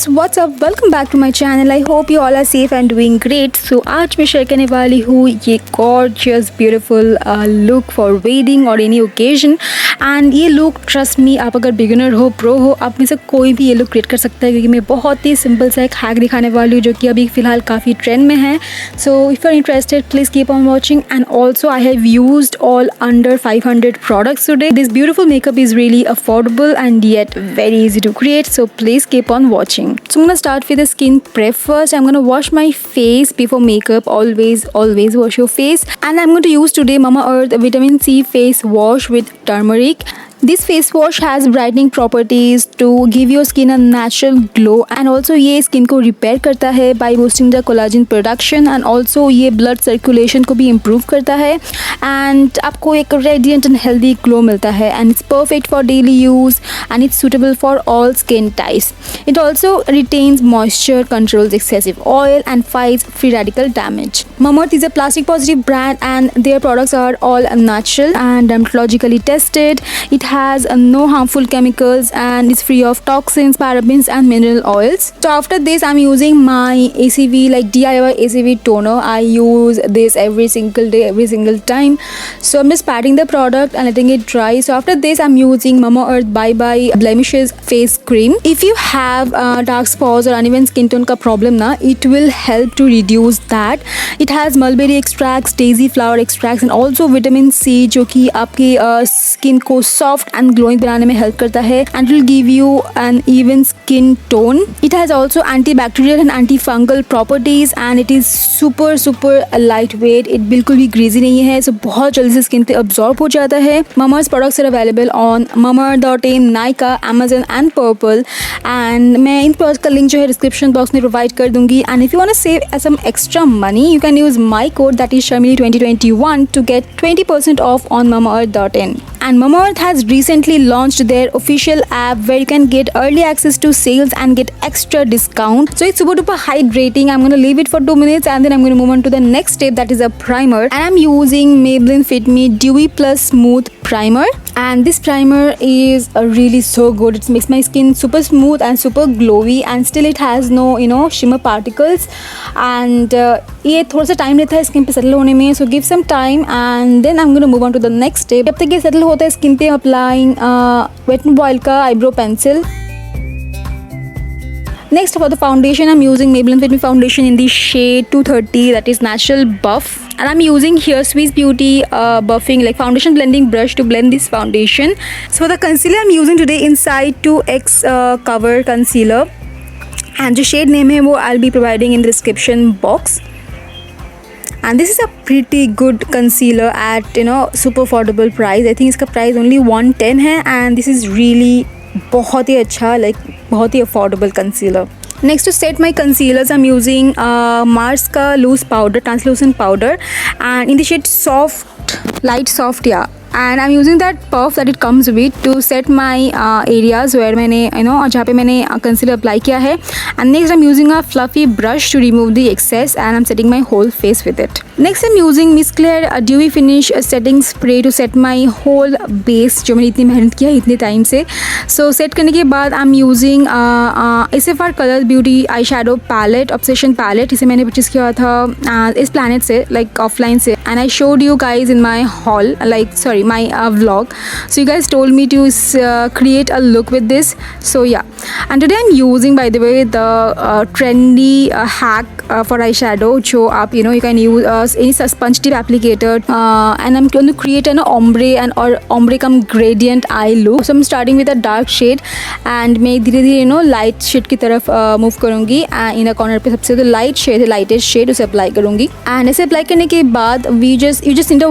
Guys what's up, welcome back to my channel. I hope you all are safe and doing great. So आज मैं share करने वाली हूँ ये gorgeous beautiful look for wedding और any occasion. And ये look trust me, आप अगर बिगिनर हो, प्रो हो, आप में से कोई भी ये लुक क्रिएट कर सकता है, क्योंकि मैं बहुत ही सिंपल सा एक हैक दिखाने वाली हूँ जो कि अभी फ़िलहाल काफ़ी ट्रेंड में है। So if you are interested please keep on watching. And also I have used all under 500 products today. This beautiful makeup is really affordable and yet very easy to create, so please keep on watching. So I'm gonna start with the skin prep first. I'm gonna wash my face before makeup. Always wash your face. And I'm going to use today Mamaearth Vitamin C Face Wash with Turmeric. This face wash has brightening properties to give your skin a natural glow, and also ये skin को repair करता है by boosting the collagen production, and also ये blood circulation को भी improve करता है, and आपको एक radiant and healthy glow मिलता है, and it's perfect for daily use and it's suitable for all skin types. It also retains moisture, controls excessive oil and fights free radical damage. Mamaearth is a plastic positive brand and their products are all natural and dermatologically tested. It has no harmful chemicals and it's free of toxins, parabens and mineral oils. So after this I'm using my ACV, like DIY ACV toner. I use this every single day, every single time. So I'm just patting the product and letting it dry. So after this I'm using Mamaearth Bye Bye Blemishes face cream. If you have dark spots or uneven skin tone का problem ना, it will help to reduce that. It has mulberry extracts, daisy flower extracts and also vitamin C जो कि आपकी skin को soft and glowing बनाने में help करता है, and will give you an even skin tone. It has also antibacterial and antifungal properties and it is super lightweight. It बिल्कुल भी greasy नहीं है, so बहुत जल्दी से skin पे absorb हो जाता है. Mamaearth products are available on mamaearth.in, Nykaa, Amazon and Purple, and मैं इन products का link जो है description box में provide कर दूंगी. And if you want to save some extra money, you can use my code, that is Sharmili2021, to get 20% off on mamaearth.in. And Mamaearth has recently launched their official app where you can get early access to sales and get extra discount. So it's super duper hydrating. I'm gonna leave it for 2 minutes and then I'm gonna move on to the next step, that is a primer. And I'm using Maybelline Fit Me Dewy Plus Smooth Primer. And this primer is really so good. It makes my skin super smooth and super glowy, and still it has no shimmer particles. And ये थोड़ा सा time लेता है skin पे settle होने में, so give some time and then I'm gonna move on to the next step. जब तक ये सेटल होता है स्किन पे अप्लाइंग Wet n Wild का eyebrow pencil. Next, for the foundation, I'm using Maybelline Fit Me foundation in the shade 230, that is Natural Buff. And I'm using here Swiss Beauty buffing, like foundation blending brush to blend this foundation. So for the concealer, I'm using today Inside 2X Cover Concealer. And the shade name है वो I'll be providing in the description box. And this is a pretty good concealer at super affordable price. I think इसका price only 110 है, and this is really बहुत ही अच्छा, like बहुत ही affordable concealer. Next, to set my concealers, I'm using Mars का loose powder, translucent powder, and in the shade soft, light soft, yeah. And I'm using that puff that it comes with to set my areas where मैंने जहाँ पे मैंने concealer apply किया है. And next I'm using a fluffy brush to remove the excess, and I'm setting my whole face with it. Next I'm using Miss Claire Dewy Finish setting spray to set my whole base जो मैंने इतनी मेहनत किया इतने time से. So set करने के बाद I'm using SFR Color Beauty eyeshadow palette, Obsession palette. इसे मैंने परचेज किया था इस planet से, like offline से, and I showed you guys in my haul, like sorry, my vlog. So you guys told me to create a look with this, so yeah. And today I'm using, by the way, the trendy hack for eyeshadow जो आप you can use any sponge tip applicator, and I'm going to create an ombre and or ombre cum gradient eye look. So I'm starting with a dark shade and मैं धीरे धीरे light shade की तरफ move करूँगी. In the corner पे सबसे जो light shade है, लाइटेस्ट शेड, उसे अप्लाई करूँगी. एंड ऐसे अप्लाई करने के बाद you just need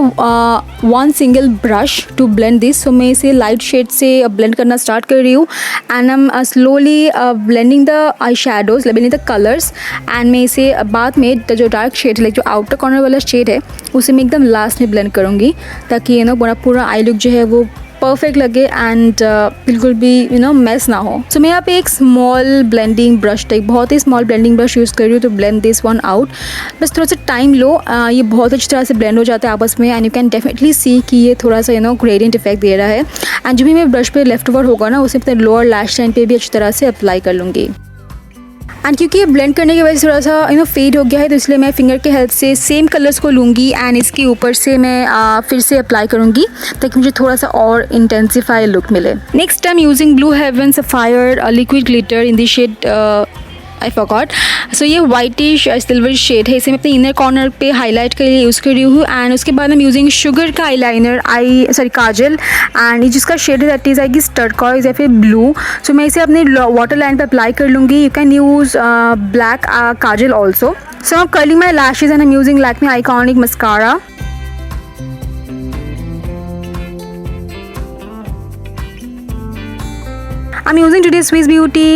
one single brush to blend this. So मैं इसे light shade से blend करना start कर रही हूँ, and I'm slowly blending the eyeshadows, blending the colors. and मैं इसे बाद में जो dark shade है, like जो outer corner वाला shade है, उसे मैं एकदम लास्ट में blend करूँगी, ताकि पूरा आई लुक जो है वो परफेक्ट लगे एंड बिल्कुल भी मेस ना हो. सो मैं यहाँ पे एक स्मॉल ब्लेंडिंग ब्रश, टाइप बहुत ही स्मॉल ब्लेंडिंग ब्रश यूज़ कर रही हूँ तो ब्लेंड दिस वन आउट. बस थोड़ा सा टाइम लो, ये बहुत अच्छी तरह से ब्लेंड हो जाता है आपस में, एंड यू कैन डेफिनेटली सी कि ये थोड़ा सा ग्रेडियंट इफेक्ट दे रहा है. एंड जो भी मैं ब्रश पे लेफ्ट ओवर होगा ना, उसे अपने लोअर लैश लाइन पे भी अच्छी तरह से अप्लाई कर लूँगी. एंड क्योंकि ये ब्लेंड करने की वजह से थोड़ा सा फेड हो गया है, तो इसलिए मैं फिंगर के हेल्प से सेम कलर्स को लूँगी एंड इसके ऊपर से मैं फिर से अप्लाई करूँगी ताकि मुझे थोड़ा सा और इंटेंसिफाई लुक मिले। Next I am using blue heaven sapphire liquid glitter in the shade I forgot. So ये वाइटिश सिल्वर शेड है, इसे मैं अपने इनर कॉर्नर पे हाईलाइट के लिए यूज़ कर रही हूँ। एंड उसके बाद हम यूजिंग शुगर का आईलाइनर काजल, एंड जिसका शेड है that is I guess turquoise या फिर ब्लू। सो मैं इसे अपने वाटर लाइन पे अप्लाई कर लूँगी। You can use black kajal also. So I am curling my lashes and I am using Lakme iconic mascara. I'm using today Swiss Beauty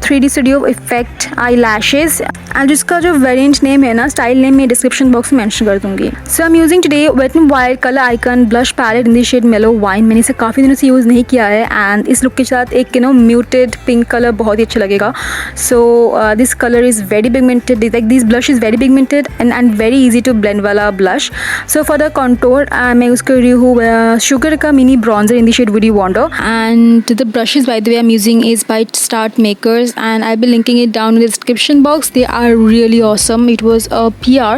3D Studio Effect eyelashes and जिसका जो variant name है ना, style name मैं description box में mention कर दूंगी। So I am using today wet and wild colour icon blush palette in the shade mellow wine. मैंने इसे काफ़ी दिनों से यूज़ नहीं किया है एंड इस लुक के साथ एक म्यूटेड पिंक कलर बहुत ही अच्छा लगेगा। So this colour is very pigmented, like this blush is very pigmented and very easy to blend वाला blush. So for the contour मैं यूज़ कर रही हूँ शुगर का mini bronzer in the shade woody wonder. And the brushes by the way I am using is by start makers and I be linking it down in the description box. They are really awesome. It was a PR.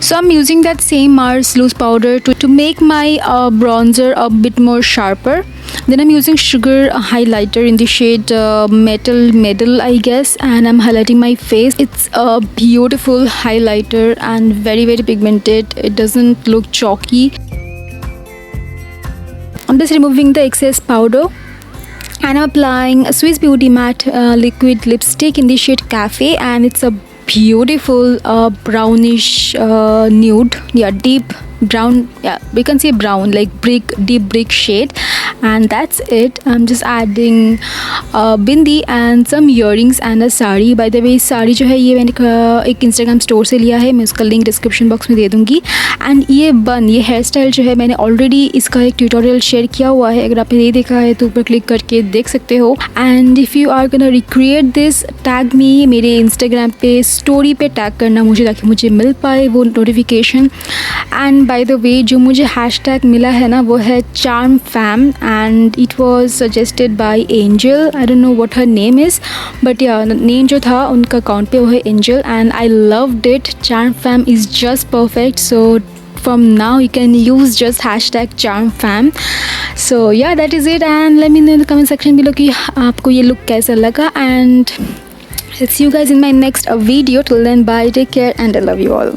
So I'm using that same Mars loose powder to make my bronzer a bit more sharper. Then I'm using sugar highlighter in the shade metal I guess, and I'm highlighting my face. It's a beautiful highlighter and very pigmented. It doesn't look chalky. I'm just removing the excess powder. And I'm applying a Swiss Beauty matte liquid lipstick in the shade Cafe, and it's a beautiful brownish nude, deep brown, we can say brown, like deep brick shade. And that's it. I'm just adding bindi and some earrings and a sari. By the way, sari जो है ये मैंने एक Instagram store से लिया है, मैं उसका लिंक डिस्क्रिप्शन बॉक्स में दे दूँगी। एंड ये हेयर स्टाइल जो है मैंने ऑलरेडी इसका एक ट्यूटोरियल शेयर किया हुआ है, अगर आपने नहीं देखा है तो ऊपर क्लिक करके देख सकते हो। And if you are gonna recreate this, tag me, मेरे इंस्टाग्राम पे स्टोरी पे टैग करना मुझे ताकि मुझे मिल पाए वो नोटिफिकेशन। एंड बाय द वे जो मुझे हैशटैग मिला है ना वो है charm fam, and it was suggested by Angel. I don't know what her name is, but yeah, name जो था उनका अकाउंट पे वो है Angel, and I loved it. Charm Fam is just perfect. So from now you can use just hashtag Charm Fam. So yeah, that is it, and let me know in the comment section below कि आपको ये look कैसा लगा, and I'll see you guys in my next video. Till then, bye, take care, and I love you all.